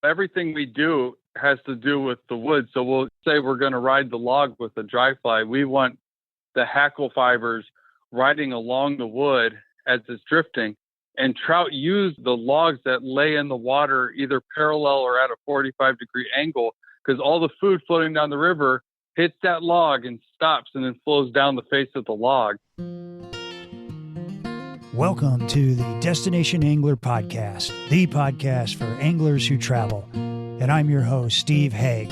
everything we do has to do with the wood. So we'll say we're going to ride the log with the dry fly. We want the hackle fibers riding along the wood as it's drifting. And trout use the logs that lay in the water either parallel or at a 45-degree angle, because all the food floating down the river hits that log and stops and then flows down the face of the log. Welcome to the Destination Angler Podcast, the podcast for anglers who travel. And I'm your host, Steve Haigh.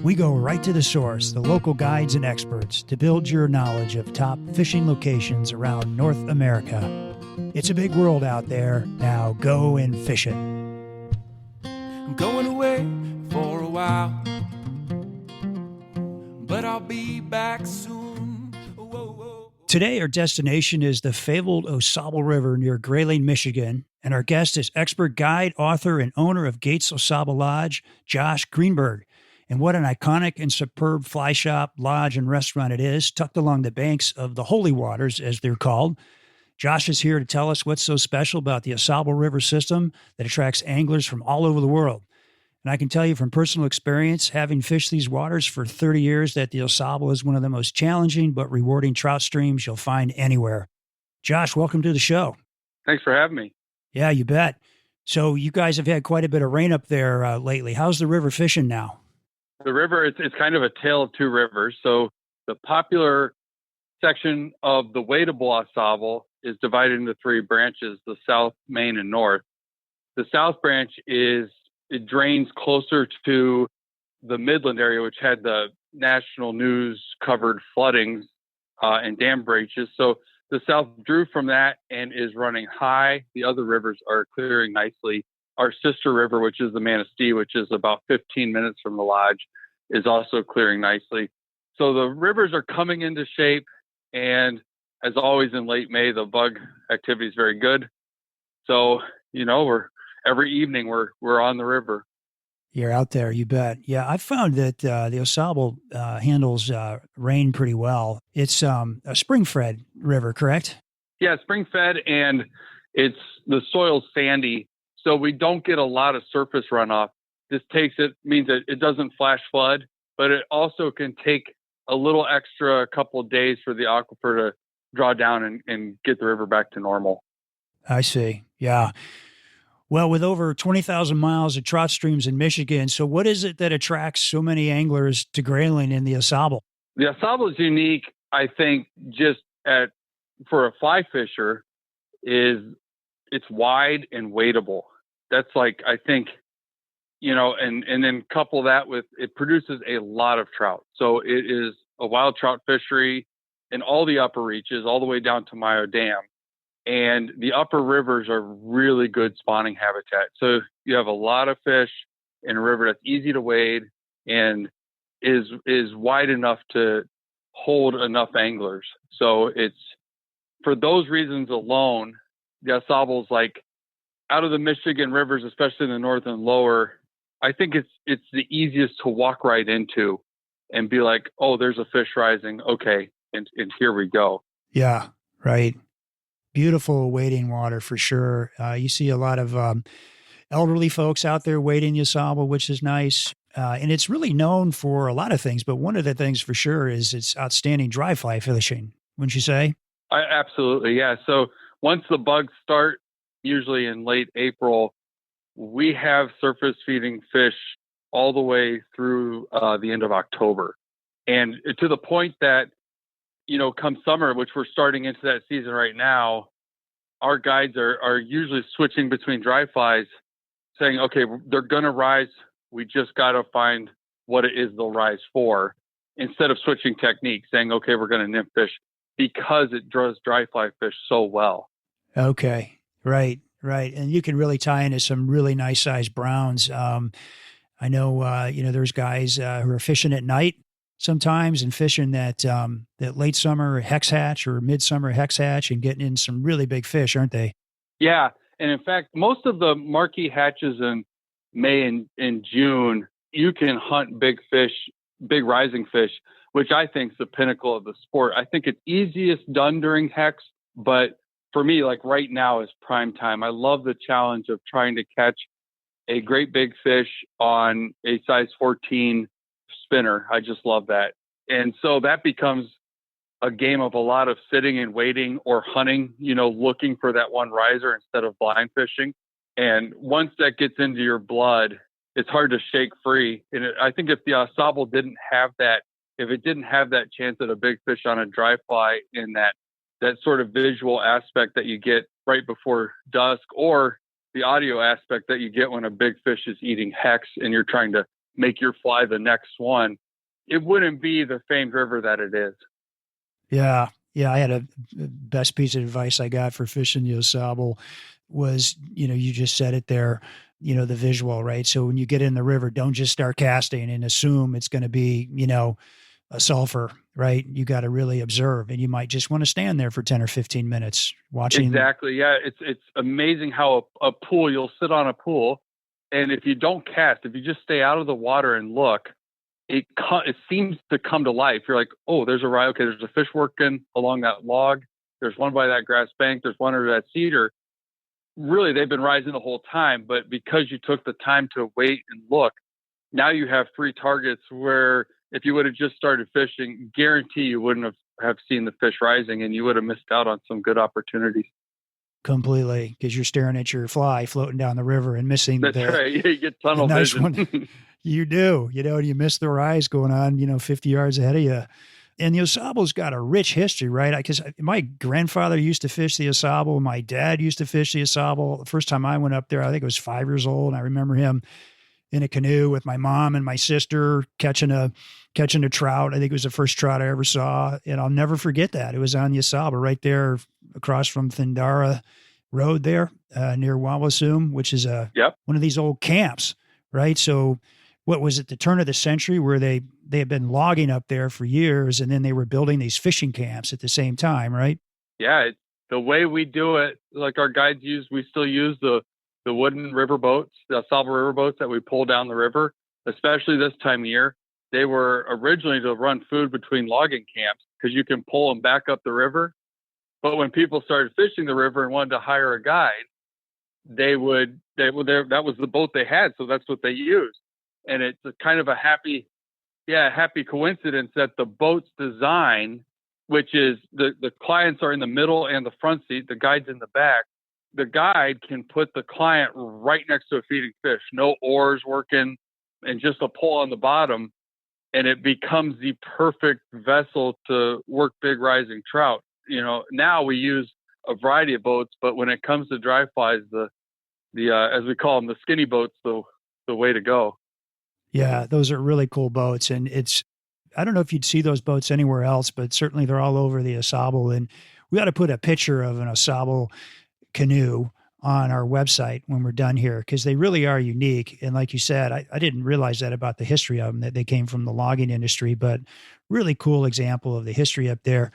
We go right to the source, the local guides and experts, to build your knowledge of top fishing locations around North America. It's a big world out there. Now go and fish it. I'm going away for a while, but I'll be back soon. Whoa, whoa. Today, our destination is the fabled Au Sable River near Grayling, Michigan, and our guest is expert guide, author, and owner of Gates Au Sable Lodge, Josh Greenberg. And what an iconic and superb fly shop, lodge, and restaurant it is, tucked along the banks of the Holy Waters, as they're called. Josh is here to tell us what's so special about the Au Sable River system that attracts anglers from all over the world. And I can tell you from personal experience, having fished these waters for 30 years, that the Au Sable is one of the most challenging but rewarding trout streams you'll find anywhere. Josh, welcome to the show. Thanks for having me. Yeah, you bet. So you guys have had quite a bit of rain up there lately. How's the river fishing now? The river, it's kind of a tale of two rivers. So the popular section of the wadable Au Sable is divided into three branches, the south, main, and north. The south branch it drains closer to the Midland area, which had the national news covered floodings and dam breaches. So the south drew from that and is running high. The other rivers are clearing nicely. Our sister river, which is the Manistee, which is about 15 minutes from the lodge, is also clearing nicely. So the rivers are coming into shape, and as always in late May, the bug activity is very good. So, every evening we're on the river. You're out there, you bet. Yeah, I've found that the Au Sable handles rain pretty well. It's a spring-fed river, correct? Yeah, spring-fed, and the soil's sandy, so we don't get a lot of surface runoff. This means that it doesn't flash flood, but it also can take a little extra couple of days for the aquifer to draw down and get the river back to normal. I see. Yeah. Well, with over 20,000 miles of trout streams in Michigan, so what is it that attracts so many anglers to Grayling in the Au Sable? The Au Sable is unique, I think, for a fly fisher, is it's wide and wadable. That's I think, and then couple that with, it produces a lot of trout. So it is a wild trout fishery in all the upper reaches, all the way down to Mayo Dam. And the upper rivers are really good spawning habitat. So you have a lot of fish in a river that's easy to wade and is wide enough to hold enough anglers. So it's, for those reasons alone, the Au Sable's out of the Michigan rivers, especially in the north and lower, I think it's the easiest to walk right into and be like, oh, there's a fish rising. Okay. And here we go. Yeah. Right. Beautiful wading water for sure. You see a lot of elderly folks out there wading the Au Sable, which is nice. And it's really known for a lot of things, but one of the things for sure is its outstanding dry fly fishing, wouldn't you say? Absolutely. Yeah. So once the bugs start, usually in late April, we have surface feeding fish all the way through the end of October. And to the point that, come summer, which we're starting into that season right now, our guides are usually switching between dry flies, saying, okay, they're going to rise. We just got to find what it is they'll rise for, instead of switching techniques, saying, okay, we're going to nymph fish, because it draws dry fly fish so well. Okay. Right. And you can really tie into some really nice sized browns. I know, there's guys who are fishing at night sometimes and fishing that late summer hex hatch or midsummer hex hatch and getting in some really big fish, aren't they? Yeah. And in fact, most of the marquee hatches in May and June, you can hunt big fish, big rising fish, which I think is the pinnacle of the sport. I think it's easiest done during hex, but for me, right now is prime time. I love the challenge of trying to catch a great big fish on a size 14 spinner. I just love that. And so that becomes a game of a lot of sitting and waiting or hunting, looking for that one riser instead of blind fishing. And once that gets into your blood, it's hard to shake free. And I think if the Au Sable didn't have that, if it didn't have that chance at a big fish on a dry fly in that sort of visual aspect that you get right before dusk, or the audio aspect that you get when a big fish is eating hex and you're trying to make your fly the next one, it wouldn't be the famed river that it is. Yeah. Yeah. I had a best piece of advice I got for fishing the Au Sable was, you just said it there, the visual, right? So when you get in the river, don't just start casting and assume it's going to be, a sulfur, right? You got to really observe, and you might just want to stand there for 10 or 15 minutes watching. Exactly. Yeah. It's amazing how a pool, you'll sit on a pool, and if you don't cast, if you just stay out of the water and look, it seems to come to life. You're like, oh, there's a rye. Okay, there's a fish working along that log. There's one by that grass bank. There's one under that cedar. Really, they've been rising the whole time, but because you took the time to wait and look, now you have 3 targets where if you would have just started fishing, guarantee you wouldn't have seen the fish rising, and you would have missed out on some good opportunities. Completely, because you're staring at your fly floating down the river and missing That's right. You get tunnel nice vision. One. You do, and you miss the rise going on, 50 yards ahead of you. And the Au Sable's got a rich history, right? Because my grandfather used to fish the Au Sable. My dad used to fish the Au Sable. The first time I went up there, I think I was 5 years old. And I remember him in a canoe with my mom and my sister catching a trout. I think it was the first trout I ever saw. And I'll never forget that. It was on the Au Sable right there across from Thindara Road there near Wawasum, which is one of these old camps, right? So what was it, the turn of the century, where they had been logging up there for years, and then they were building these fishing camps at the same time, right? Yeah, the way we do it, like our guides we still use the wooden river boats, the Au Sable River boats that we pull down the river, especially this time of year. They were originally to run food between logging camps because you can pull them back up the river. But when people started fishing the river and wanted to hire a guide, that was the boat they had, so that's what they used. And it's a kind of a happy coincidence that the boat's design, which is the clients are in the middle and the front seat, the guide's in the back. The guide can put the client right next to a feeding fish, no oars working, and just a pole on the bottom, and it becomes the perfect vessel to work big rising trout. Now we use a variety of boats, but when it comes to dry flies, the as we call them, the skinny boats, the way to go. Yeah, those are really cool boats. And I don't know if you'd see those boats anywhere else, but certainly they're all over the Au Sable. And we got to put a picture of an Au Sable canoe on our website when we're done here, because they really are unique. And like you said, I didn't realize that about the history of them, that they came from the logging industry, but really cool example of the history up there.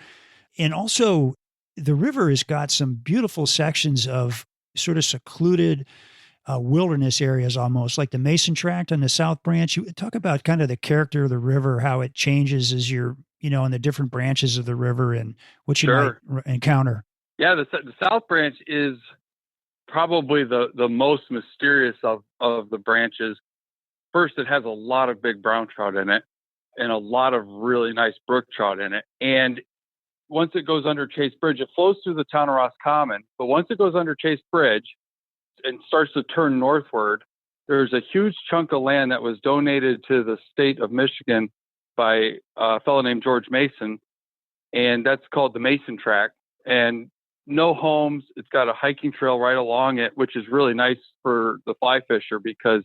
And also the river has got some beautiful sections of sort of secluded wilderness areas, almost like the Mason Tract on the South Branch. You talk about kind of the character of the river, how it changes as you're, in the different branches of the river and what you might encounter. Yeah, the South Branch is probably the most mysterious of the branches. First, it has a lot of big brown trout in it and a lot of really nice brook trout in it. And once it goes under Chase Bridge, it flows through the town of Roscommon. But once it goes under Chase Bridge and starts to turn northward, there's a huge chunk of land that was donated to the state of Michigan by a fellow named George Mason, and that's called the Mason Tract. And no homes. It's got a hiking trail right along it, which is really nice for the fly fisher because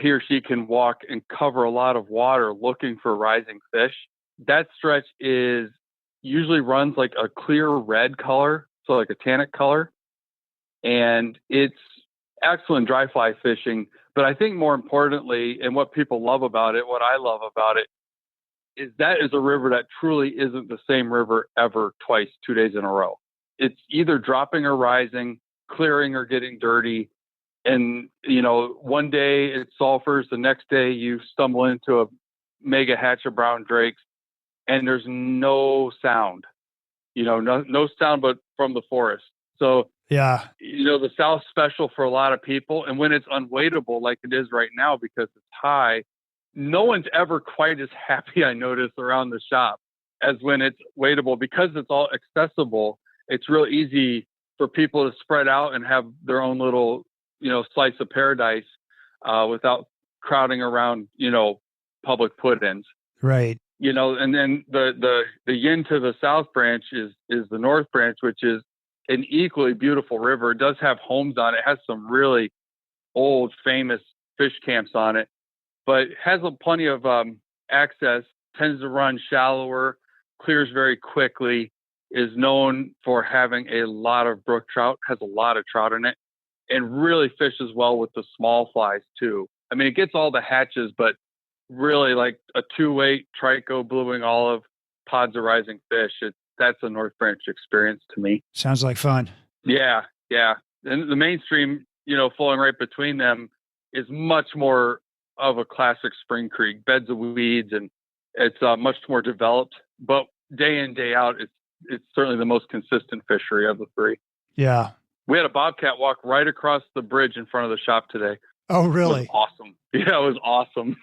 he or she can walk and cover a lot of water looking for rising fish. That stretch usually runs like a clear red color, so like a tannic color. And it's excellent dry fly fishing. But I think more importantly, and what people love about it, what I love about it, is that is a river that truly isn't the same river ever twice, 2 days in a row. It's either dropping or rising, clearing or getting dirty. And, one day it sulfurs, the next day you stumble into a mega hatch of brown drakes and there's no sound, no sound but from the forest. So Yeah. The South's special for a lot of people. And when it's unwaitable, like it is right now, because it's high, no one's ever quite as happy, I notice, around the shop as when it's waitable, because it's all accessible. It's real easy for people to spread out and have their own little, slice of paradise without crowding around, public put-ins. Right. And then the yin to the South branch is the North branch, which is an equally beautiful river. It does have homes on it. It has some really old, famous fish camps on it, but has plenty of access, tends to run shallower, clears very quickly, is known for having a lot of brook trout, has a lot of trout in it, and really fishes well with the small flies too. I mean, it gets all the hatches, but really like a 2-weight trico, blue wing olive, pods of rising fish. That's a North Branch experience to me. Sounds like fun. Yeah. And the mainstream, flowing right between them is much more of a classic spring creek, beds of weeds, and it's much more developed. But day in, day out, it's certainly the most consistent fishery of the three. Yeah. We had a bobcat walk right across the bridge in front of the shop today. Oh, really? It was awesome. Yeah, it was awesome.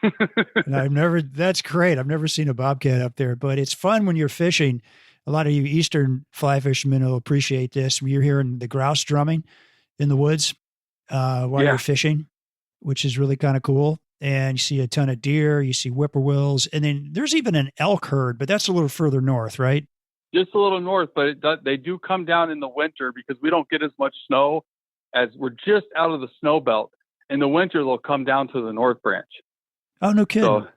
And that's great. I've never seen a bobcat up there, but it's fun when you're fishing. A lot of you Eastern fly fishermen will appreciate this. When you're hearing the grouse drumming in the woods while you're fishing, which is really kind of cool. And you see a ton of deer, you see whippoorwills, and then there's even an elk herd, but that's a little further north, right? Just a little north, but they do come down in the winter because we don't get as much snow, as we're just out of the snow belt. In the winter, they'll come down to the North Branch. Oh, no kidding. So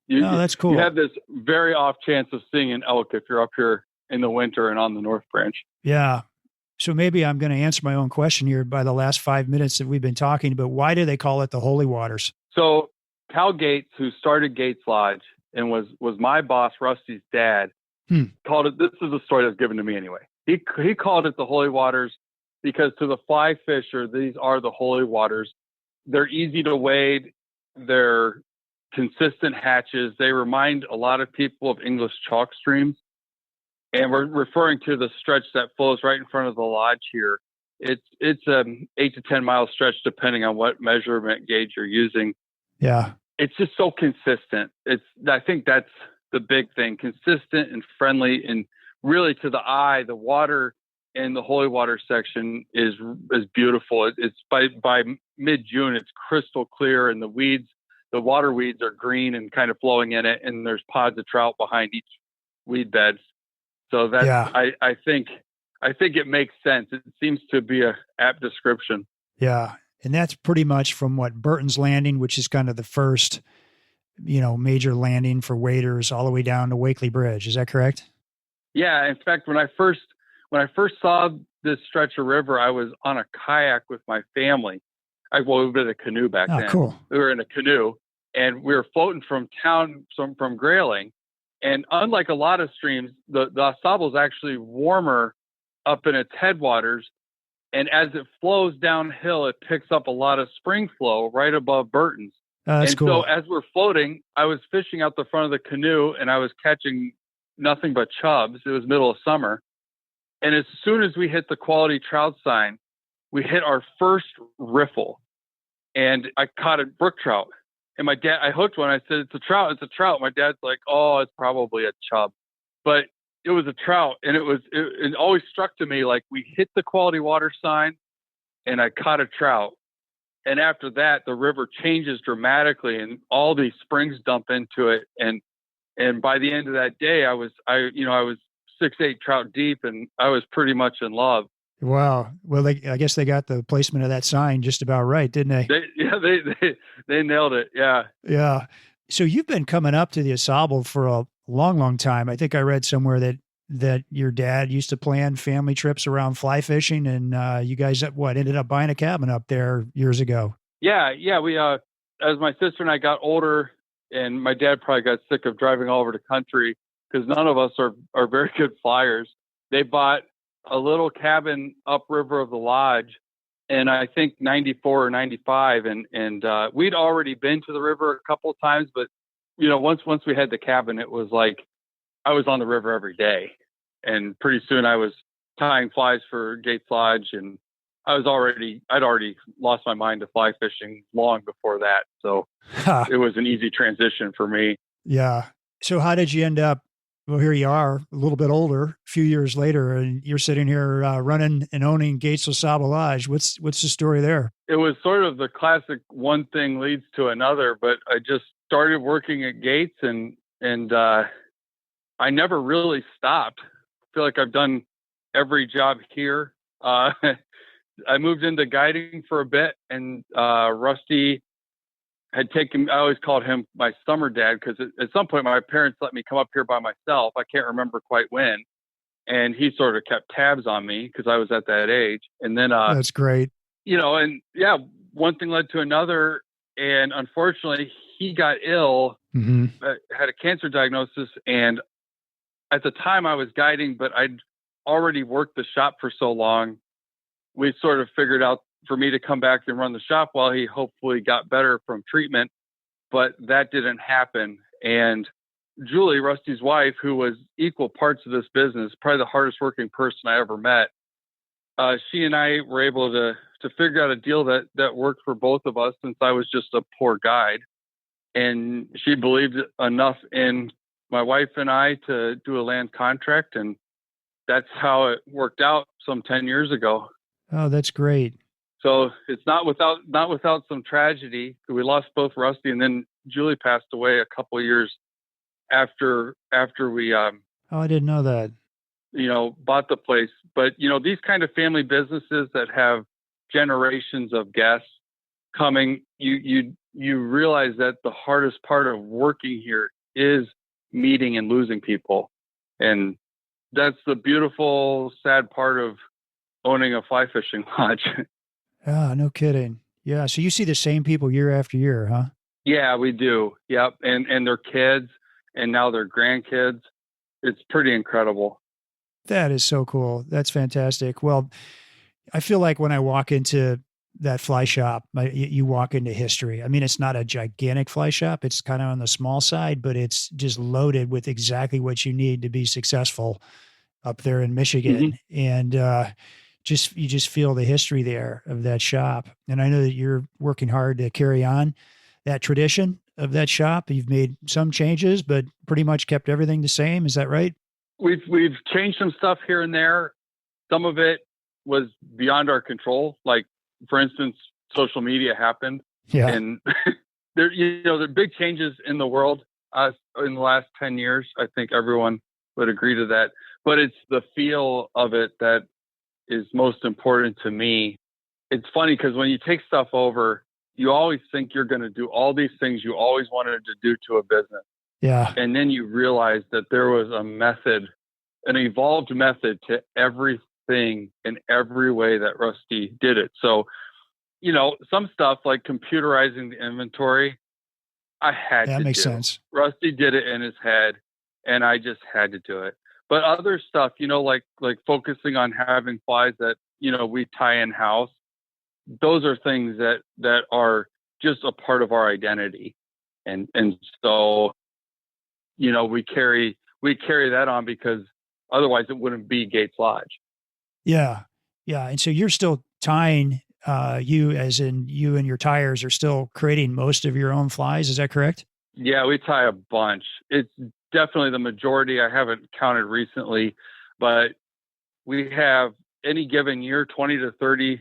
that's cool. You have this very off chance of seeing an elk if you're up here in the winter and on the North Branch. Yeah. So maybe I'm going to answer my own question here by the last 5 minutes that we've been talking, but why do they call it the Holy Waters? So Cal Gates, who started Gates Lodge and was my boss, Rusty's dad, called it, this is a story that's given to me anyway. He called it the Holy Waters because to the fly fisher, these are the holy waters. They're easy to wade. They're consistent hatches. They remind a lot of people of English chalk streams. And we're referring to the stretch that flows right in front of the lodge here. It's an 8 to 10 mile stretch, depending on what measurement gauge you're using. Yeah. It's just so consistent. I think that's the big thing, consistent and friendly, and really to the eye, the water in the holy water section is beautiful. It's by mid-June, it's crystal clear, and the water weeds are green and kind of flowing in it, and there's pods of trout behind each weed bed. So that's, I think it makes sense. It seems to be a apt description. Yeah. And that's pretty much from Burton's Landing, which is kind of the first, major landing for waders, all the way down to Wakely Bridge. Is that correct? Yeah. In fact, when I first saw this stretch of river, I was on a kayak with my family. We were in a canoe back then. Cool. We were in a canoe, and we were floating from town, from Grayling. And unlike a lot of streams, the Au Sable is actually warmer up in its headwaters. And as it flows downhill, it picks up a lot of spring flow right above Burton's. That's cool. So as we're floating, I was fishing out the front of the canoe, and I was catching nothing but chubs. It was middle of summer. And as soon as we hit the quality trout sign, we hit our first riffle, and I caught a brook trout. And my dad, I hooked one. I said, "It's a trout. It's a trout." My dad's like, "Oh, it's probably a chub," but it was a trout. And it always struck to me, like, we hit the quality water sign and I caught a trout. And after that, the river changes dramatically and all these springs dump into it. And by the end of that day, I was 6-8 trout deep, and I was pretty much in love. Wow. Well, I guess they got the placement of that sign just about right, didn't they? They nailed it. Yeah. Yeah. So you've been coming up to the Au Sable for a long, long time. I think I read somewhere that your dad used to plan family trips around fly fishing, and you guys ended up buying a cabin up there years ago. Yeah. We as my sister and I got older, and my dad probably got sick of driving all over the country because none of us are very good flyers. They bought a little cabin upriver of the lodge, and I think 94 or 95, and we'd already been to the river a couple of times, but once we had the cabin, it was like I was on the river every day, and pretty soon I was tying flies for Gates Lodge and I'd already lost my mind to fly fishing long before that. So it was an easy transition for me. Yeah. So how did you end up? Well, here you are, a little bit older, a few years later, and you're sitting here running and owning Gates Au Sable Lodge. What's the story there? It was sort of the classic one thing leads to another, but I just started working at Gates and I never really stopped. I feel like I've done every job here. I moved into guiding for a bit, and Rusty had taken, I always called him my summer dad, because at some point my parents let me come up here by myself. I can't remember quite when. And he sort of kept tabs on me because I was at that age. And then, That's great. and yeah, one thing led to another. And unfortunately, he got ill, had a cancer diagnosis. And at the time I was guiding, but I'd already worked the shop for so long. We sort of figured out for me to come back and run the shop while he hopefully got better from treatment, but that didn't happen. And Julie, Rusty's wife, who was equal parts of this business, probably the hardest working person I ever met, she and I were able to figure out a deal that worked for both of us, since I was just a poor guide. And she believed enough in my wife and I to do a land contract. And that's how it worked out some 10 years ago. Oh, that's great. So it's not without some tragedy. We lost both Rusty, and then Julie passed away a couple of years after we Oh, I didn't know that. Bought the place. But these kind of family businesses that have generations of guests coming, you realize that the hardest part of working here is meeting and losing people. And that's the beautiful, sad part of owning a fly fishing lodge. Ah, no kidding. Yeah. So you see the same people year after year, huh? Yeah, we do. Yep. And their kids, and now their grandkids. It's pretty incredible. That is so cool. That's fantastic. Well, I feel like when I walk into that fly shop, you walk into history. I mean, it's not a gigantic fly shop. It's kind of on the small side, but it's just loaded with exactly what you need to be successful up there in Michigan. And you just feel the history there of that shop. And I know that you're working hard to carry on that tradition of that shop. You've made some changes, but pretty much kept everything the same. Is that right? We've changed some stuff here and there. Some of it was beyond our control. Like, for instance, social media happened. Yeah. And there are big changes in the world in the last 10 years. I think everyone would agree to that. But it's the feel of it that is most important to me. It's funny because when you take stuff over, you always think you're going to do all these things you always wanted to do to a business. Yeah. And then you realize that there was a method, an evolved method to everything in every way that Rusty did it. So, some stuff like computerizing the inventory, I had to do. That makes sense. Rusty did it in his head, and I just had to do it. But other stuff, like focusing on having flies that, we tie in house, those are things that are just a part of our identity. And so, we carry that on, because otherwise it wouldn't be Gates Lodge. Yeah. Yeah. And so you're still tying, you and your tires are still creating most of your own flies. Is that correct? Yeah, we tie a bunch. It's definitely the majority. I haven't counted recently, but we have any given year, 20 to 30,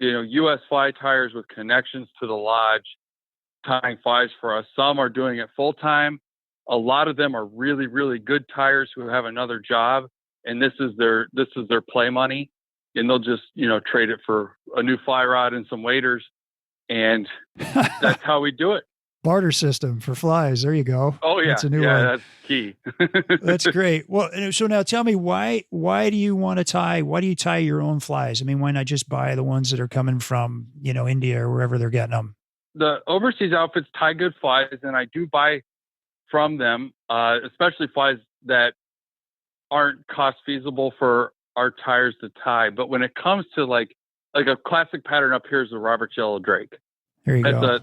U.S. fly tires with connections to the lodge tying flies for us. Some are doing it full time. A lot of them are really, really good tires who have another job, and this is their play money, and they'll just, trade it for a new fly rod and some waders. And that's how we do it. Barter system for flies. There you go. Oh yeah. That's a new one. That's key. That's great. Well, so now tell me why do you tie your own flies? I mean, why not just buy the ones that are coming from, India or wherever they're getting them? The overseas outfits tie good flies, and I do buy from them, especially flies that aren't cost feasible for our tires to tie. But when it comes to like a classic pattern up here is the Robert's Yellow Drake. There you go.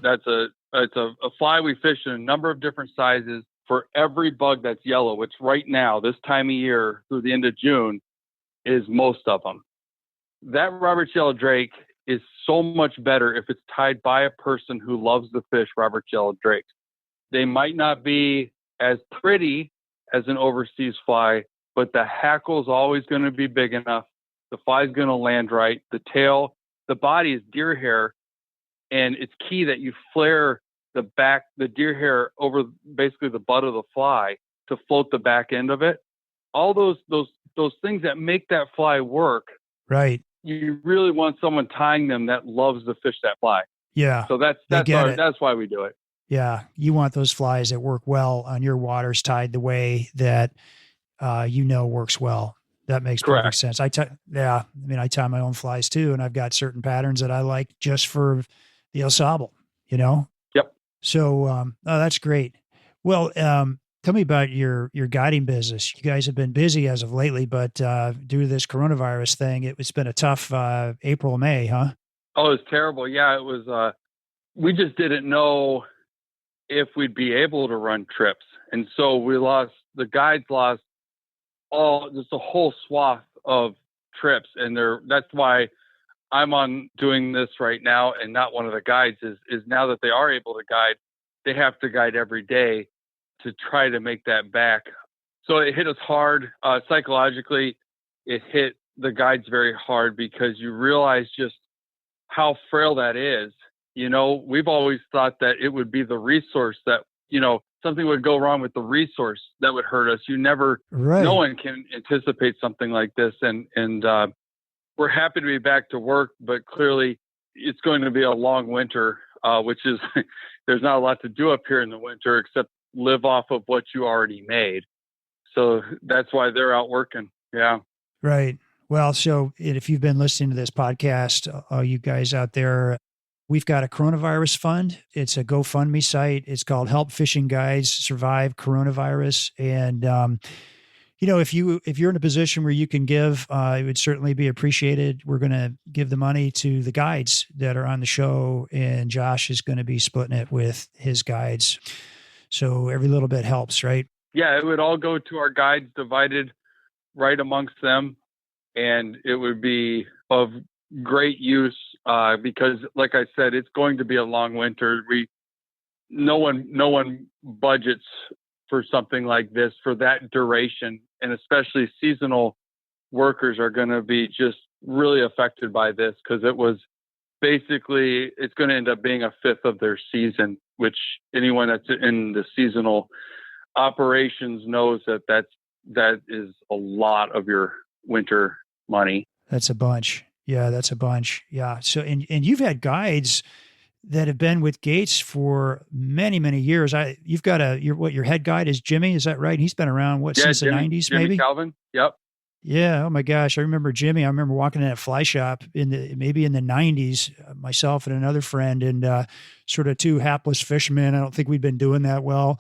It's a fly we fish in a number of different sizes for every bug that's yellow, which right now, this time of year through the end of June, is most of them. that Robert Yellow Drake is so much better if it's tied by a person who loves the fish, Robert Yellow Drake. They might not be as pretty as an overseas fly, but the hackle is always going to be big enough. The fly is going to land right. The tail, the body is deer hair, and it's key that you flare the deer hair over basically the butt of the fly to float the back end of it. All those things that make that fly work. Right. You really want someone tying them that loves the fish that fly. Yeah. So that's why we do it. Yeah. You want those flies that work well on your waters tied the way that, works well. That makes perfect sense. I tie my own flies too, and I've got certain patterns that I like just for the Au Sable, Yep. So, that's great. Well, tell me about your guiding business. You guys have been busy as of lately, but due to this coronavirus thing, it's been a tough April, May, huh? Oh, it was terrible. Yeah, it was. We just didn't know if we'd be able to run trips, and so the guides lost just a whole swath of trips, and that's why I'm on doing this right now and not one of the guides is now that they are able to guide, they have to guide every day to try to make that back. So it hit us hard psychologically. It hit the guides very hard because you realize just how frail that is. We've always thought that it would be the resource that, something would go wrong with the resource that would hurt us. No one can anticipate something like this. And we're happy to be back to work, but clearly it's going to be a long winter, which is, there's not a lot to do up here in the winter except live off of what you already made. So that's why they're out working. Yeah. Right. Well, so if you've been listening to this podcast, all you guys out there, we've got a coronavirus fund. It's a GoFundMe site. It's called Help Fishing Guides Survive Coronavirus. And, if you're in a position where you can give, it would certainly be appreciated. We're going to give the money to the guides that are on the show, and Josh is going to be splitting it with his guides. So every little bit helps, right? Yeah, it would all go to our guides, divided right amongst them. And it would be of great use because, like I said, it's going to be a long winter. No one budgets for something like this for that duration, and especially seasonal workers are going to be just really affected by this because it's going to end up being a fifth of their season, which anyone that's in the seasonal operations knows that is a lot of your winter money. That's a bunch. Yeah, that's a bunch. Yeah. So, and you've had guides that have been with Gates for many, many years. You've got your head guide is Jimmy, is that right? He's been around since the 90s, Jimmy maybe? Calvin. Yep. Yeah. Oh my gosh. I remember Jimmy. I remember walking in that fly shop maybe in the 90s, myself and another friend, and sort of two hapless fishermen. I don't think we'd been doing that well.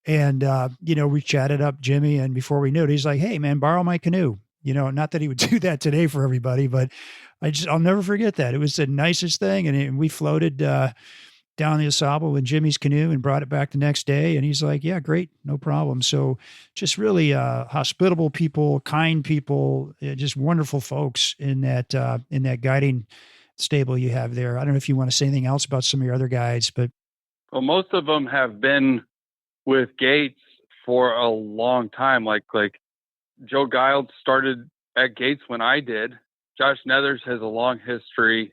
And, we chatted up Jimmy, and before we knew it, he's like, "Hey man, borrow my canoe." Not that he would do that today for everybody, but I'll never forget that. It was the nicest thing. And we floated down the Au Sable in Jimmy's canoe and brought it back the next day. And he's like, "Yeah, great. No problem." So just really hospitable people, kind people, just wonderful folks in that guiding stable you have there. I don't know if you want to say anything else about some of your other guides, but. Well, most of them have been with Gates for a long time. Like Joe Giles started at Gates when I did. Josh Nethers has a long history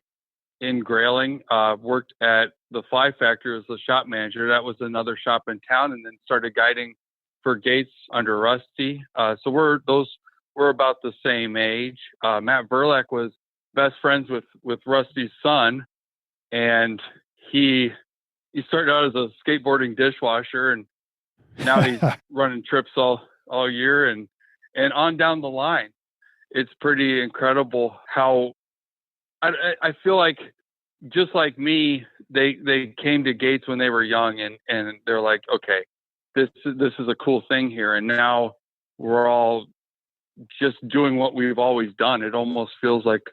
in grailing, worked at the Fly Factory as the shop manager. That was another shop in town, and then started guiding for Gates under Rusty. So we're about the same age. Matt Verlack was best friends with Rusty's son, and he started out as a skateboarding dishwasher, and now he's running trips all year and on down the line. It's pretty incredible how I feel like, just like me, they came to Gates when they were young, and they're like, okay, this is a cool thing here. And now we're all just doing what we've always done. It almost feels like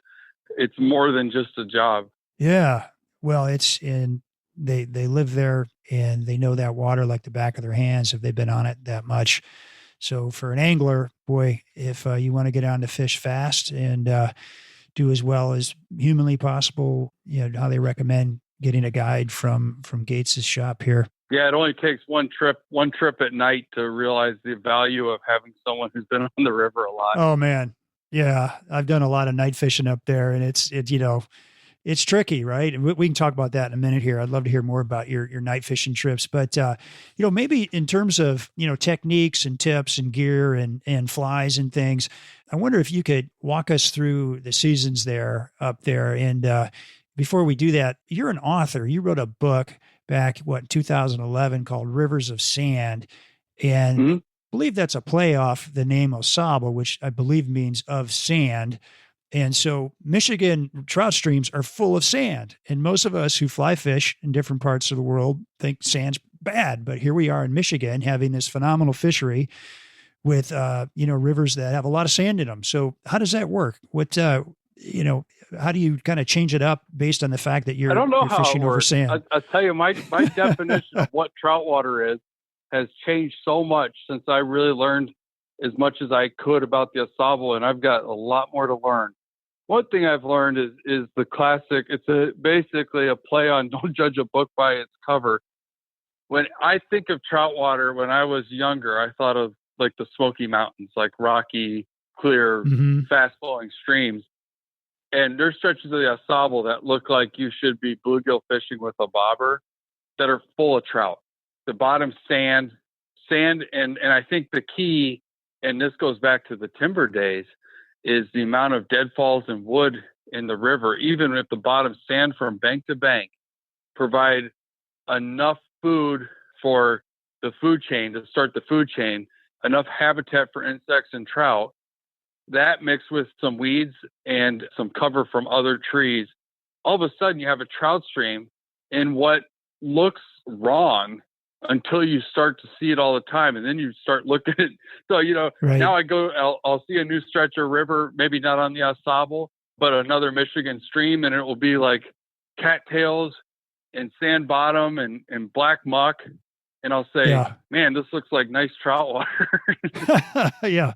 it's more than just a job. Yeah. Well, they live there and they know that water like the back of their hands if they've been on it that much. So for an angler, boy, if you want to get on to fish fast and do as well as humanly possible, how they recommend getting a guide from Gates's shop here. Yeah, it only takes one trip at night to realize the value of having someone who's been on the river a lot. Oh man. Yeah. I've done a lot of night fishing up there, and it's tricky, right? And we can talk about that in a minute here. I'd love to hear more about your night fishing trips, but maybe in terms of, techniques and tips and gear and flies and things, I wonder if you could walk us through the seasons there up there. And before we do that, you're an author. You wrote a book back, 2011 called Rivers of Sand. And I believe that's a play off the name Au Sable, which I believe means of sand. And so Michigan trout streams are full of sand. And most of us who fly fish in different parts of the world think sand's bad. But here we are in Michigan having this phenomenal fishery with, rivers that have a lot of sand in them. So how does that work? How do you kind of change it up based on the fact that you're fishing over sand? I'll tell you, my definition of what trout water is has changed so much since I really learned as much as I could about the Au Sable, and I've got a lot more to learn. One thing I've learned is the classic. It's basically a play on "Don't judge a book by its cover." When I think of trout water, when I was younger, I thought of like the Smoky Mountains, like rocky, clear, fast-flowing streams. And there's stretches of the Au Sable that look like you should be bluegill fishing with a bobber that are full of trout. The bottom sand, and I think the key, and this goes back to the timber days, is the amount of deadfalls and wood in the river, even if the bottom sand from bank to bank, provide enough food for the food chain, to start the food chain, enough habitat for insects and trout. That mixed with some weeds and some cover from other trees, all of a sudden you have a trout stream in what looks wrong until you start to see it all the time. And then you start looking at, so, Right. Now I'll see a new stretch of river, maybe not on the Au Sable, but another Michigan stream. And it will be like cattails and sand bottom and black muck. And I'll say, man, this looks like nice trout water. Yeah.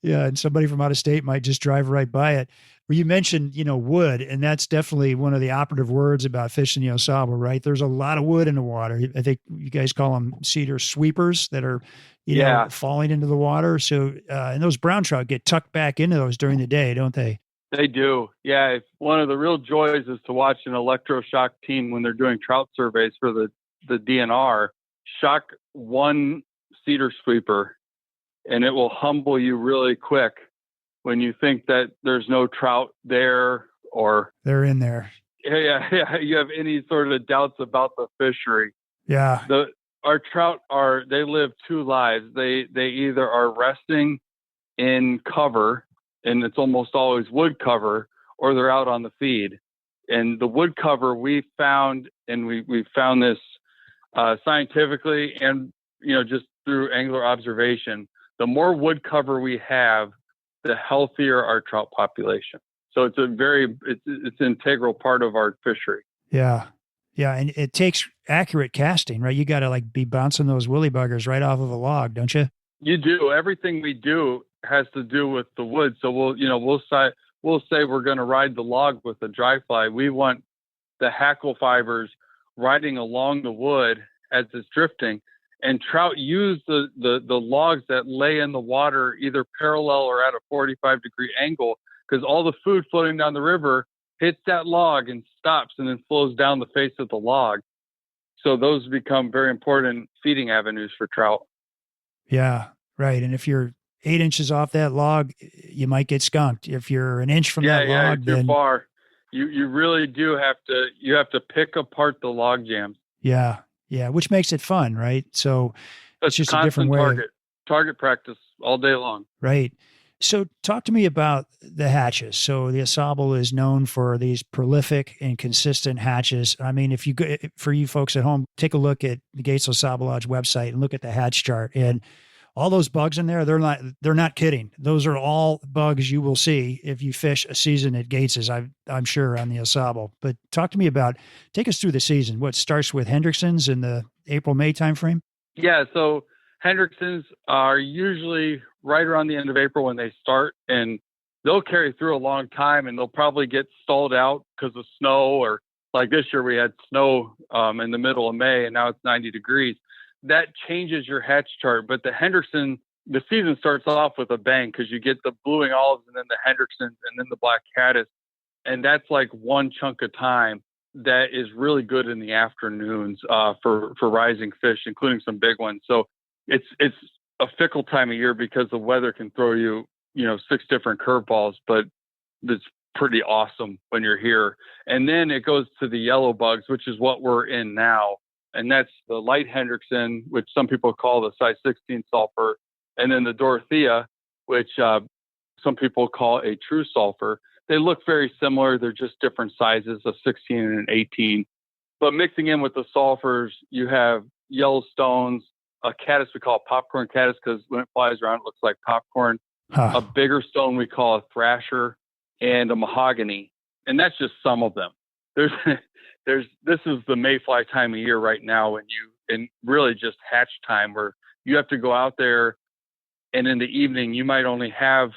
Yeah. And somebody from out of state might just drive right by it. Well, you mentioned, wood, and that's definitely one of the operative words about fishing the Au Sable, right? There's a lot of wood in the water. I think you guys call them cedar sweepers that are, falling into the water. So, and those brown trout get tucked back into those during the day, don't they? They do. Yeah. One of the real joys is to watch an electroshock team when they're doing trout surveys for the DNR, shock one cedar sweeper, and it will humble you really quick when you think that there's no trout there or they're in there. Yeah. You have any sort of doubts about the fishery. Yeah. Our trout they live two lives. They either are resting in cover, and it's almost always wood cover, or they're out on the feed. And the wood cover we found, and we found this scientifically and, just through angler observation, the more wood cover we have, the healthier our trout population. So it's it's an integral part of our fishery. Yeah. Yeah. And it takes accurate casting, right? You got to be bouncing those woolly buggers right off of a log, don't you? You do. Everything we do has to do with the wood. So we'll say we're going to ride the log with a dry fly. We want the hackle fibers riding along the wood as it's drifting. And trout use the logs that lay in the water either parallel or at a 45-degree angle, because all the food floating down the river hits that log and stops and then flows down the face of the log. So those become very important feeding avenues for trout. Yeah, right. And if you're 8 inches off that log, you might get skunked. If you're an inch from that log, if you're far, you really do have to pick apart the log jams. Yeah. Yeah, which makes it fun, right? So it's just a different way. Target practice all day long. Right. So talk to me about the hatches. So the Au Sable is known for these prolific and consistent hatches. I mean, if you go, for you folks at home, take a look at the Gates Au Sable Lodge website and look at the hatch chart, and all those bugs in there, they're not kidding. Those are all bugs you will see if you fish a season at Gates's, I'm sure, on the Au Sable. But take us through the season. What starts with Hendrickson's in the April-May timeframe? Yeah, so Hendrickson's are usually right around the end of April when they start, and they'll carry through a long time, and they'll probably get stalled out because of snow, or like this year we had snow in the middle of May, and now it's 90 degrees. That changes your hatch chart. But the Hendrickson, the season starts off with a bang because you get the blueing olives and then the Hendricksons and then the black caddis. And that's like one chunk of time that is really good in the afternoons for rising fish, including some big ones. So it's a fickle time of year because the weather can throw you, 6 different curveballs, but it's pretty awesome when you're here. And then it goes to the yellow bugs, which is what we're in now. And that's the light Hendrickson, which some people call the size 16 sulfur. And then the Dorothea, which some people call a true sulfur. They look very similar. They're just different sizes of 16 and 18. But mixing in with the sulfurs, you have Yellowstones, a caddis we call popcorn caddis because when it flies around, it looks like popcorn. A bigger stone we call a thrasher, and a mahogany. And that's just some of them. This is the mayfly time of year right now, and really just hatch time, where you have to go out there, and in the evening you might only have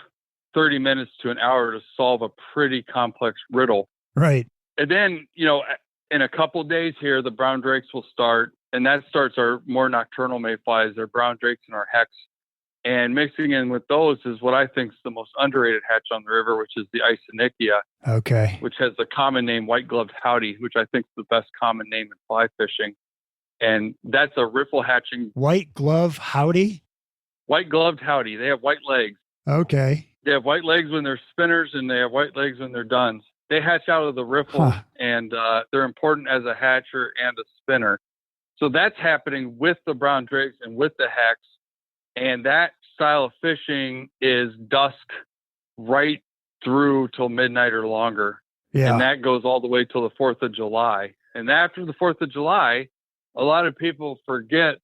30 minutes to an hour to solve a pretty complex riddle. Right. And then, in a couple of days here, the brown drakes will start, and that starts our more nocturnal mayflies, our brown drakes and our hecks. And mixing in with those is what I think is the most underrated hatch on the river, which is the Isonychia. Okay. Which has the common name white-gloved howdy, which I think is the best common name in fly fishing. And that's a riffle hatching. White glove howdy? White-gloved howdy. They have white legs. Okay. They have white legs when they're spinners, and they have white legs when they're duns. They hatch out of the riffle, and they're important as a hatcher and a spinner. So that's happening with the brown drakes and with the hecks. And that style of fishing is dusk right through till midnight or longer. Yeah. And that goes all the way till the 4th of July. And after the 4th of July, a lot of people forget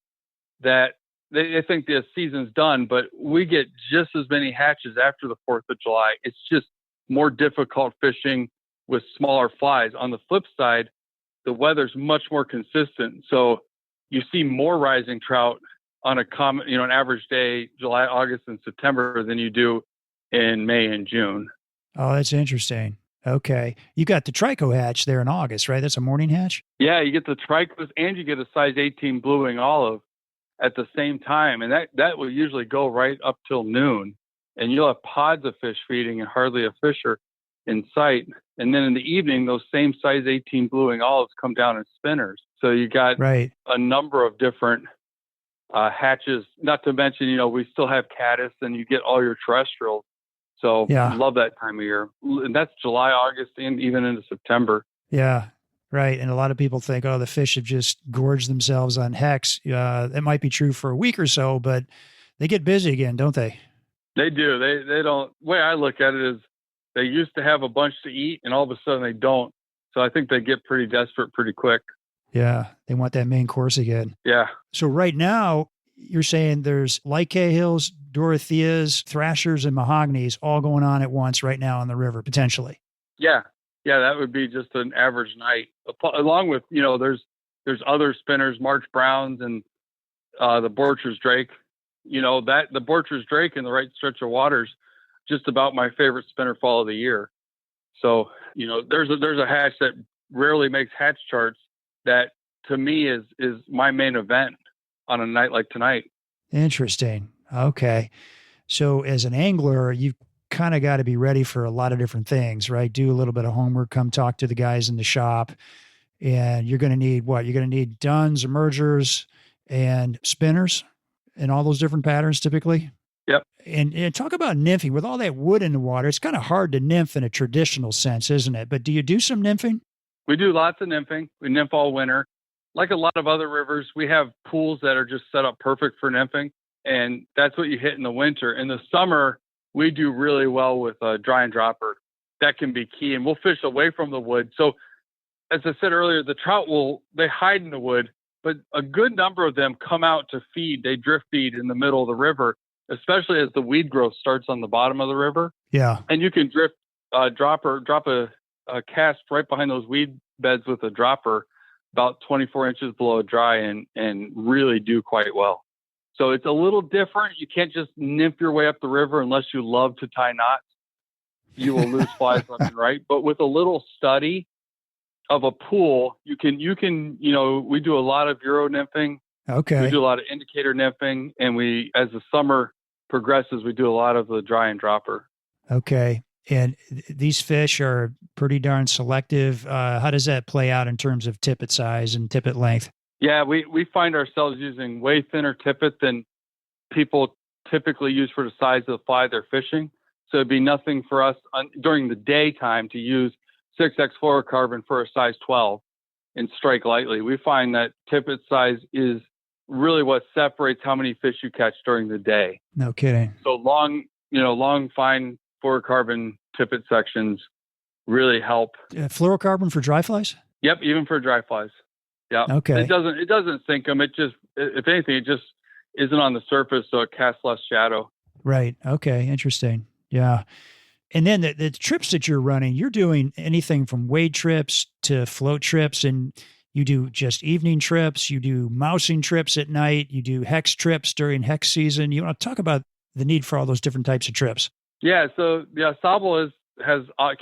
that they think the season's done, but we get just as many hatches after the 4th of July. It's just more difficult fishing with smaller flies. On the flip side, the weather's much more consistent. So you see more rising trout on a common, an average day, July, August, and September than you do in May and June. Oh, that's interesting. Okay. You got the trico hatch there in August, right? That's a morning hatch? Yeah, you get the tricos and you get a size 18 blueing olive at the same time. And that will usually go right up till noon. And you'll have pods of fish feeding and hardly a fisher in sight. And then in the evening, those same size 18 bluing olives come down in spinners. So you got a number of different hatches, not to mention, we still have caddis and you get all your terrestrials. So love that time of year. And that's July, August, and even into September. Yeah, right. And a lot of people think, the fish have just gorged themselves on hecks. It might be true for a week or so, but they get busy again, don't they? They do. They don't. The way I look at it is they used to have a bunch to eat and all of a sudden they don't. So I think they get pretty desperate pretty quick. Yeah, they want that main course again. Yeah. So right now, you're saying there's Light Cahills, Dorotheas, Thrashers, and Mahoganies all going on at once right now on the river, potentially. Yeah. Yeah, that would be just an average night. Along with, there's other spinners, March Browns and the Borcher's Drake. The Borcher's Drake in the right stretch of waters, just about my favorite spinner fall of the year. So, there's a hatch that rarely makes hatch charts that to me is my main event on a night like tonight. Interesting. Okay. So as an angler, you've kind of got to be ready for a lot of different things, right? Do a little bit of homework, come talk to the guys in the shop, and you're going to need what? You're going to need duns, emergers, and spinners and all those different patterns typically. Yep. And talk about nymphing. With all that wood in the water, it's kind of hard to nymph in a traditional sense, isn't it? But do you do some nymphing? We do lots of nymphing. We nymph all winter. Like a lot of other rivers, we have pools that are just set up perfect for nymphing, and that's what you hit in the winter. In the summer, we do really well with a dry and dropper. That can be key, and we'll fish away from the wood. So, as I said earlier, the trout they hide in the wood, but a good number of them come out to feed. They drift feed in the middle of the river, especially as the weed growth starts on the bottom of the river. Yeah. And you can drop a cast right behind those weed beds with a dropper about 24 inches below dry and really do quite well. So it's a little different. You can't just nymph your way up the river unless you love to tie knots. you will lose flies left and right. But with a little study of a pool, you can, we do a lot of Euro nymphing. Okay. We do a lot of indicator nymphing, and as the summer progresses, we do a lot of the dry and dropper. Okay. And these fish are pretty darn selective. How does that play out in terms of tippet size and tippet length? Yeah, we find ourselves using way thinner tippet than people typically use for the size of the fly they're fishing. So it'd be nothing for us during the daytime to use 6X fluorocarbon for a size 12 and strike lightly. We find that tippet size is really what separates how many fish you catch during the day. No kidding. So long, fine fluorocarbon tippet sections really help. Fluorocarbon for dry flies? Yep, even for dry flies. Yeah. Okay. It doesn't sink them. It just, if anything, it just isn't on the surface, so it casts less shadow. Right. Okay. Interesting. Yeah. And then the trips that you're running, you're doing anything from wade trips to float trips, and you do just evening trips, you do mousing trips at night, you do hex trips during hex season. You want to talk about the need for all those different types of trips? Yeah. So the Ausable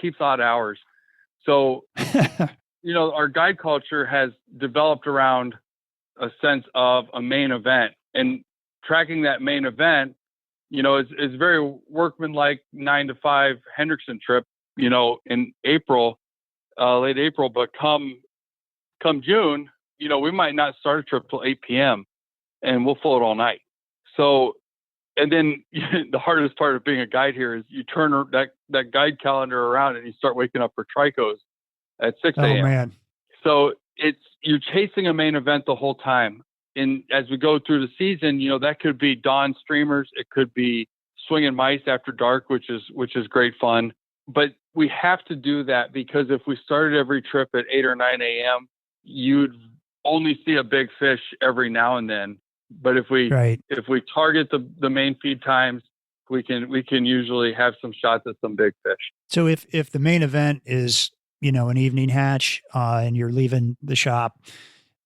keeps odd hours. So, our guide culture has developed around a sense of a main event, and tracking that main event, is very workmanlike 9 to 5 Hendrickson trip, in April, late April, but come June, we might not start a trip till 8 p.m. and we'll float all night. So, and then the hardest part of being a guide here is you turn that guide calendar around and you start waking up for tricos at 6 a.m. Oh man. So you're chasing a main event the whole time. And as we go through the season, that could be dawn streamers. It could be swinging mice after dark, which is great fun. But we have to do that because if we started every trip at 8 or 9 a.m., you'd only see a big fish every now and then. But if we target the main feed times, we can usually have some shots at some big fish. So if the main event is, an evening hatch, and you're leaving the shop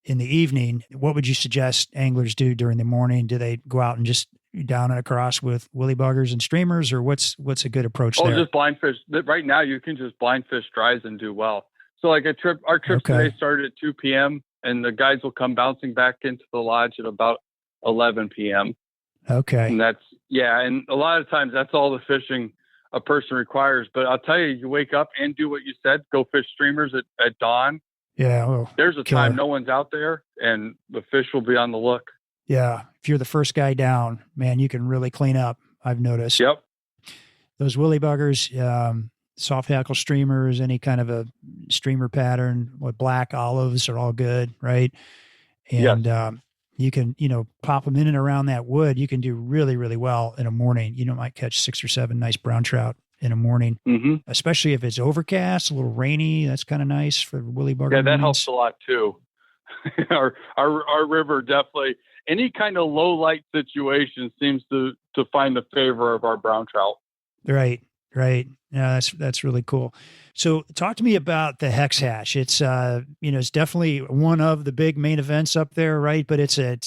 in the evening, what would you suggest anglers do during the morning? Do they go out and just down and across with willy buggers and streamers, or what's a good approach there? Just blind fish. Right now you can just blind fish dries and do well. So like our trip today started at 2 p.m. and the guides will come bouncing back into the lodge at about 11 p.m. Okay. And and a lot of times that's all the fishing a person requires. But I'll tell you wake up and do what you said, go fish streamers at dawn. Yeah. Well, there's a time no one's out there and the fish will be on the look. Yeah. If you're the first guy down, man, you can really clean up. I've noticed. Yep. Those willy buggers, soft hackle streamers, any kind of a streamer pattern with black olives are all good. Right. And, you can, pop them in and around that wood. You can do really, really well in a morning. Might catch 6 or 7 nice brown trout in a morning, especially if it's overcast, a little rainy. That's kind of nice for willy bugger. Yeah, that helps a lot too. our river definitely, any kind of low light situation seems to find the favor of our brown trout. Right. Yeah, that's really cool. So talk to me about the hex hatch. It's it's definitely one of the big main events up there, right? But it's a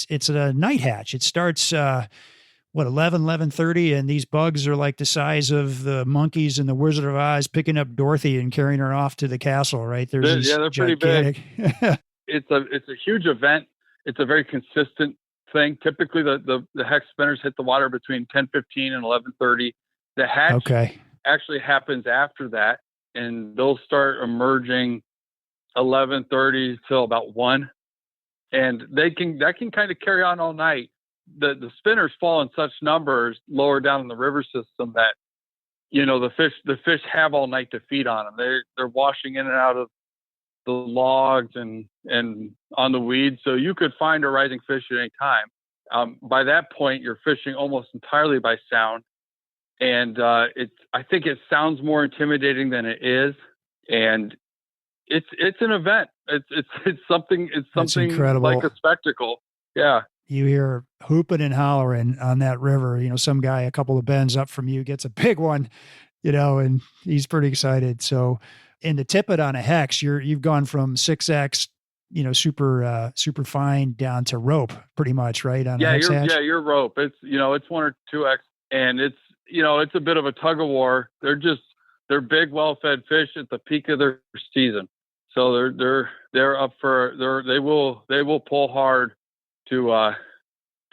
night hatch. It starts 11:30, and these bugs are like the size of the monkeys in the Wizard of Oz picking up Dorothy and carrying her off to the castle, right? They're gigantic. Pretty big. It's a huge event. It's a very consistent thing. Typically the hex spinners hit the water between 10:15 and 11:30. The hatch actually happens after that, and they'll start emerging 11:30 till about 1, and that can kind of carry on all night. The spinners fall in such numbers lower down in the river system that the fish have all night to feed on them. They're washing in and out of the logs and on the weeds, so you could find a rising fish at any time. By that point, you're fishing almost entirely by sound. And I think it sounds more intimidating than it is, and it's an event. It's something incredible. Like a spectacle. Yeah, you hear hooping and hollering on that river. Some guy a couple of bends up from you gets a big one, and he's pretty excited. So, in the tippet on a hex, you've gone from 6X, super fine down to rope, pretty much, right? On a hex hatch? Your rope. It's it's 1 or 2X, and it's a bit of a tug of war. They're they're big, well-fed fish at the peak of their season. So they're up for they will pull hard to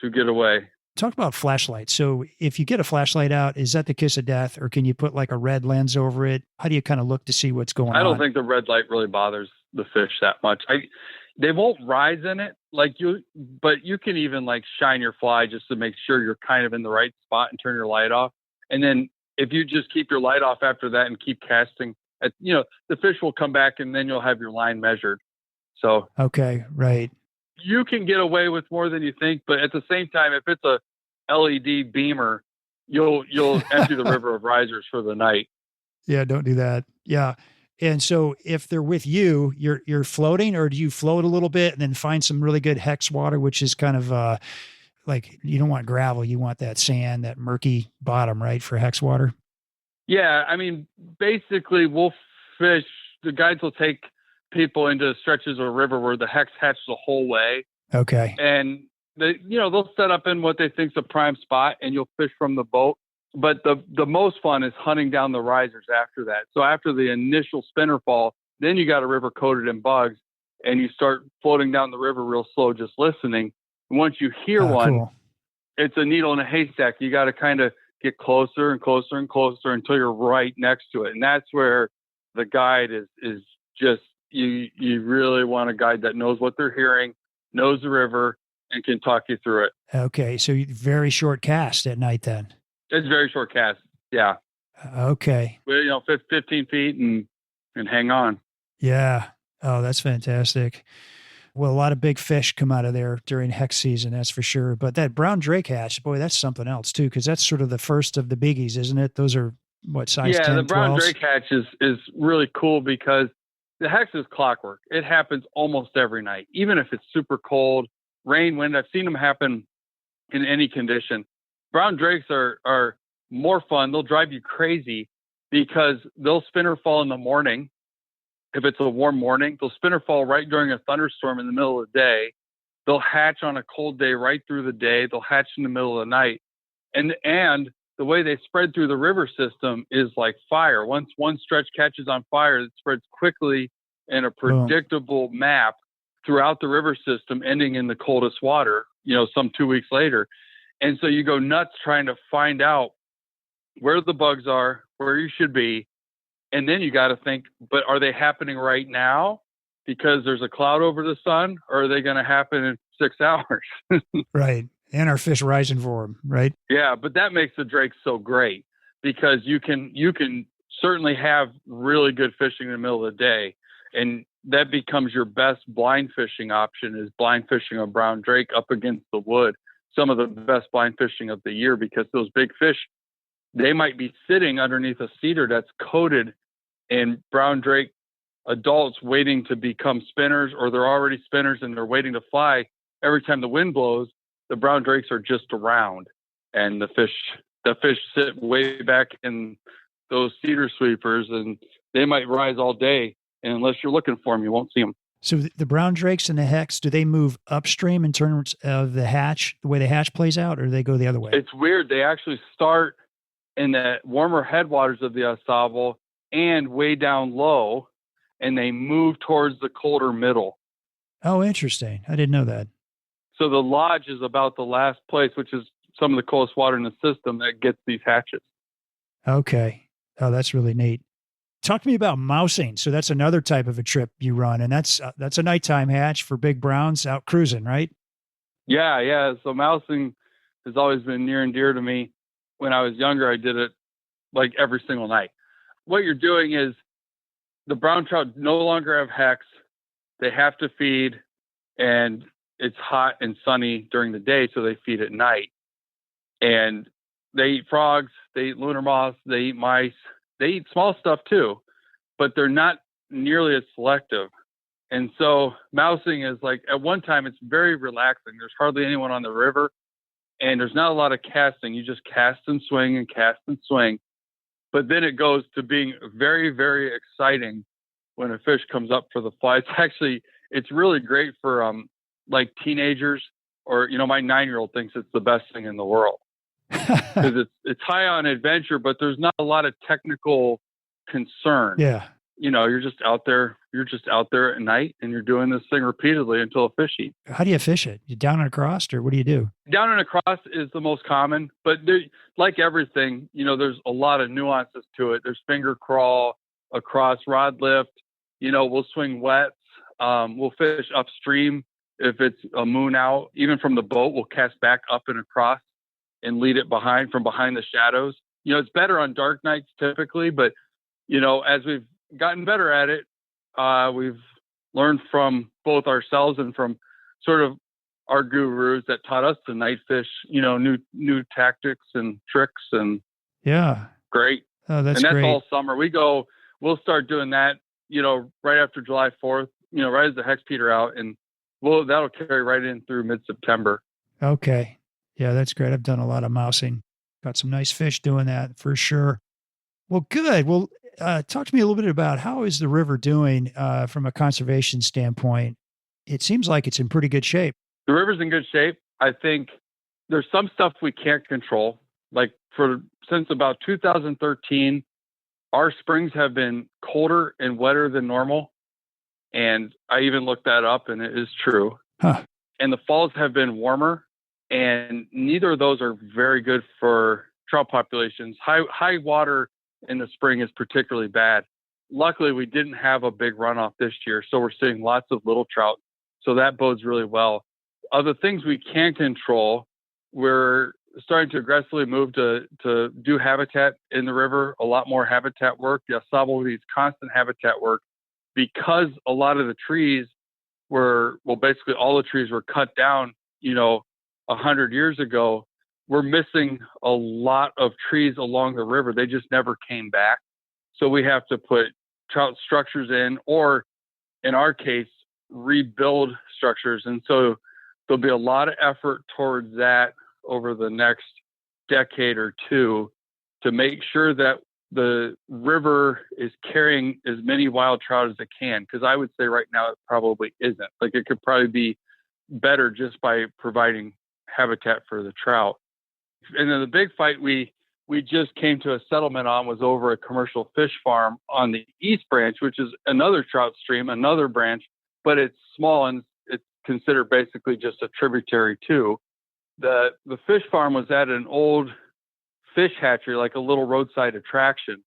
get away. Talk about flashlights. So if you get a flashlight out, is that the kiss of death, or can you put like a red lens over it? How do you kind of look to see what's going on? I don't think the red light really bothers the fish that much. They won't rise in it but you can even like shine your fly just to make sure you're kind of in the right spot and turn your light off. And then if you just keep your light off after that and keep casting, the fish will come back and then you'll have your line measured. So okay, right. You can get away with more than you think, but at the same time, if it's a LED beamer, you'll empty the river of risers for the night. Yeah, don't do that. Yeah. And so if they're with you, you're floating, or do you float a little bit and then find some really good hex water, which is kind of like, you don't want gravel, you want that sand, that murky bottom, right, for hex water? Yeah, I mean, basically we'll fish, the guides will take people into stretches of a river where the hex hatch the whole way. Okay. And they'll set up in what they think's a prime spot and you'll fish from the boat. But the most fun is hunting down the risers after that. So after the initial spinner fall, then you got a river coated in bugs and you start floating down the river real slow, just listening. And once you hear one, cool. It's a needle in a haystack. You got to kind of get closer and closer and closer until you're right next to it. And that's where the guide is just, you really want a guide that knows what they're hearing, knows the river, and can talk you through it. Okay. So very short cast at night then. It's very short cast. Yeah. Okay. 15 feet and hang on. Yeah. Oh, that's fantastic. Well, a lot of big fish come out of there during hex season, that's for sure. But that brown drake hatch, boy, that's something else too, because that's sort of the first of the biggies, isn't it? Those are what, size 10, the brown 12s? drake hatch is really cool because the hex is clockwork. It happens almost every night, even if it's super cold, rain, wind. I've seen them happen in any condition. Brown drakes are more fun. They'll drive you crazy because they'll spinner fall in the morning. If it's a warm morning, they'll spinner fall right during a thunderstorm in the middle of the day. They'll hatch on a cold day right through the day. They'll hatch in the middle of the night. And the way they spread through the river system is like fire. Once one stretch catches on fire, it spreads quickly in a predictable map throughout the river system, ending in the coldest water, some 2 weeks later. And so you go nuts trying to find out where the bugs are, where you should be. And then you got to think, but are they happening right now because there's a cloud over the sun, or are they going to happen in 6 hours? Right. And our fish rising for them, right? Yeah, but that makes the drake so great because you can certainly have really good fishing in the middle of the day. And that becomes your best blind fishing option, is blind fishing a brown drake up against the wood. Some of the best blind fishing of the year, because those big fish, they might be sitting underneath a cedar that's coated in brown drake adults waiting to become spinners, or they're already spinners and they're waiting to fly. Every time the wind blows, the brown drakes are just around, and the fish sit way back in those cedar sweepers, and they might rise all day. And unless you're looking for them, you won't see them. So the brown drakes and the hex, do they move upstream in terms of the hatch, the way the hatch plays out, or do they go the other way? It's weird. They actually start in the warmer headwaters of the Au Sable and way down low, and they move towards the colder middle. Oh, interesting. I didn't know that. So the lodge is about the last place, which is some of the coldest water in the system, that gets these hatches. Okay. Oh, that's really neat. Talk to me about mousing. So that's another type of a trip you run, and that's a nighttime hatch for big browns out cruising, right? Yeah. So mousing has always been near and dear to me. When I was younger, I did it like every single night. What you're doing is, the brown trout no longer have hex. They have to feed, and it's hot and sunny during the day, so they feed at night. And they eat frogs, they eat lunar moths, they eat mice. They eat small stuff too, but they're not nearly as selective. And so mousing is like, at one time, it's very relaxing. There's hardly anyone on the river, and there's not a lot of casting. You just cast and swing and cast and swing. But then it goes to being very, very exciting when a fish comes up for the fly. It's really great for like teenagers, or, my 9-year-old thinks it's the best thing in the world. Because it's high on adventure, but there's not a lot of technical concern. Yeah. You're just out there at night and you're doing this thing repeatedly until a fish eats. How do you fish it? You down and across, or what do you do? Down and across is the most common, but like everything, there's a lot of nuances to it. There's finger crawl, across, rod lift. We'll swing wets. We'll fish upstream if it's a moon out. Even from the boat, we'll cast back up and across and lead it from behind the shadows. It's better on dark nights typically, but as we've gotten better at it, we've learned from both ourselves and from sort of our gurus that taught us to night fish, new tactics and tricks, and yeah, great. Oh, that's and that's great. all summer. We'll start doing that, right after July 4th, right as the hex peter out, and that'll carry right in through mid-September. Okay. Yeah, that's great. I've done a lot of mousing. Got some nice fish doing that for sure. Well, good. Well, talk to me a little bit about how is the river doing from a conservation standpoint? It seems like it's in pretty good shape. The river's in good shape. I think there's some stuff we can't control. Like since about 2013, our springs have been colder and wetter than normal. And I even looked that up, and it is true. Huh. And the falls have been warmer, and neither of those are very good for trout populations. High water in the spring is particularly bad. Luckily, we didn't have a big runoff this year, so we're seeing lots of little trout. So that bodes really well. Other things we can control, we're starting to aggressively move to do habitat in the river, a lot more habitat work. The Au Sable needs constant habitat work because a lot of the trees basically all the trees were cut down, 100 years ago. We're missing a lot of trees along the river. They just never came back. So we have to put trout structures in, or in our case, rebuild structures. And so there'll be a lot of effort towards that over the next decade or two to make sure that the river is carrying as many wild trout as it can. Because I would say right now it probably isn't. Like, it could probably be better just by providing habitat for the trout. And then the big fight we just came to a settlement on was over a commercial fish farm on the East Branch, which is another trout stream, another branch, but it's small and it's considered basically just a tributary too. The fish farm was at an old fish hatchery, like a little roadside attraction,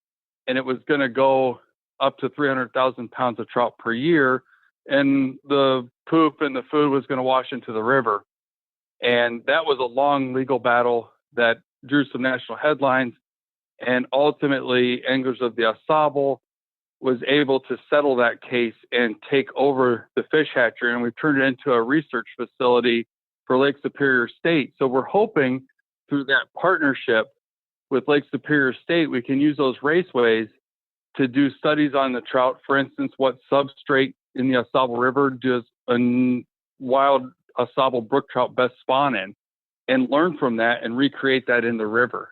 and it was going to go up to 300,000 pounds of trout per year, and the poop and the food was going to wash into the river. And that was a long legal battle that drew some national headlines, and ultimately Anglers of the Au Sable was able to settle that case and take over the fish hatchery, and we've turned it into a research facility for Lake Superior State. So we're hoping through that partnership with Lake Superior State, we can use those raceways to do studies on the trout. For instance, what substrate in the Au Sable River does a wild Au Sable brook trout best spawn in, and learn from that and recreate that in the river.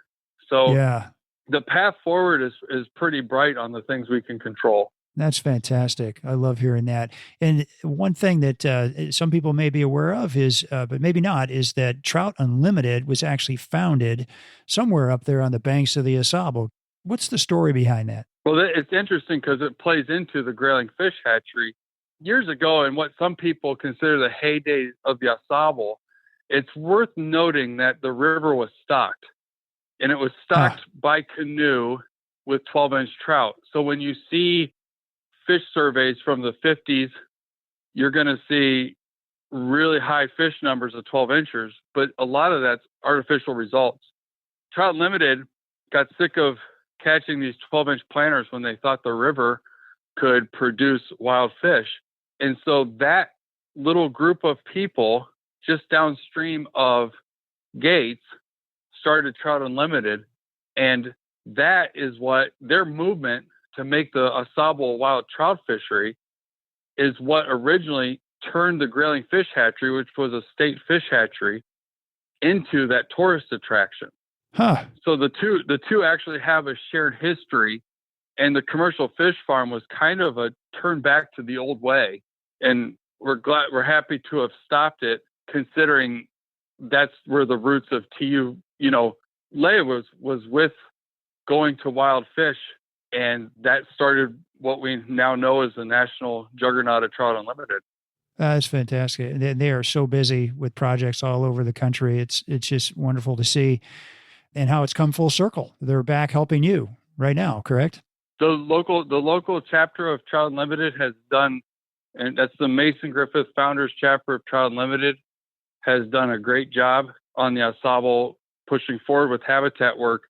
So yeah, the path forward is pretty bright on the things we can control. That's fantastic. I love hearing that. And one thing that some people may be aware of is, but maybe not, is that Trout Unlimited was actually founded somewhere up there on the banks of the Au Sable. What's the story behind that? Well, it's interesting because it plays into the Grayling Fish Hatchery. Years ago, in what some people consider the heyday of the Au Sable, it's worth noting that the river was stocked, and it was stocked by canoe with 12-inch trout. So when you see fish surveys from the 50s, you're going to see really high fish numbers of 12 inchers, but a lot of that's artificial results. Trout Unlimited got sick of catching these 12-inch planters when they thought the river could produce wild fish. And so that little group of people just downstream of Gates started Trout Unlimited, and that is what their movement to make the Au Sable wild trout fishery is what originally turned the Grayling Fish Hatchery, which was a state fish hatchery, into that tourist attraction. Huh. So the two actually have a shared history, and the commercial fish farm was kind of a turn back to the old way. And we're happy to have stopped it, considering that's where the roots of TU, Leia was with going to wild fish And that started what we now know as the national juggernaut of Trout Unlimited. That's fantastic. They are so busy with projects all over the country. It's just wonderful to see, and how it's come full circle. They're back helping you right now, correct? The local chapter of Trout Unlimited has done, and that's the Mason Griffith Founders Chapter of Trout Unlimited, has done a great job on the Au Sable, pushing forward with habitat work.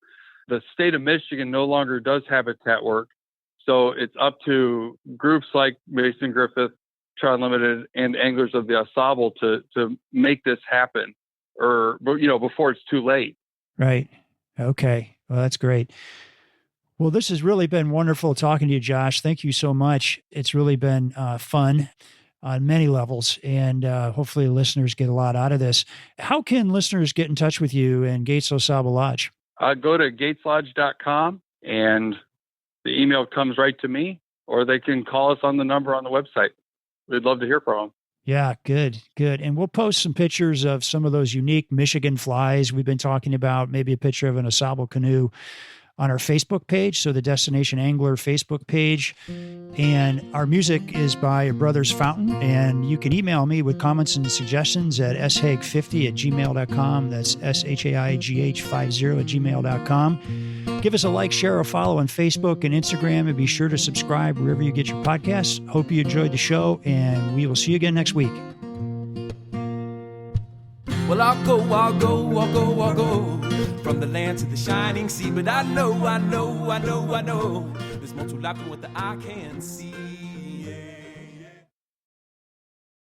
The state of Michigan no longer does habitat work, so it's up to groups like Mason Griffith, Trout Unlimited, and anglers of the Au Sable to make this happen, or before it's too late. Right. Okay. Well, that's great. Well, this has really been wonderful talking to you, Josh. Thank you so much. It's really been fun on many levels, and hopefully listeners get a lot out of this. How can listeners get in touch with you and Gates Au Sable Lodge? Go to gateslodge.com, and the email comes right to me, or they can call us on the number on the website. We'd love to hear from them. Yeah, good. And we'll post some pictures of some of those unique Michigan flies we've been talking about, maybe a picture of an Au Sable canoe on our Facebook page, so the Destination Angler Facebook page. And our music is by Brothers Fountain, and you can email me with comments and suggestions at shaig50@gmail.com. That's shaigh50@gmail.com. Give us a like, share, or follow on Facebook and Instagram, and be sure to subscribe wherever you get your podcasts. Hope you enjoyed the show, and we will see you again next week. Well, I'll go from the land to the shining sea. But I know there's more to life than what the eye can see.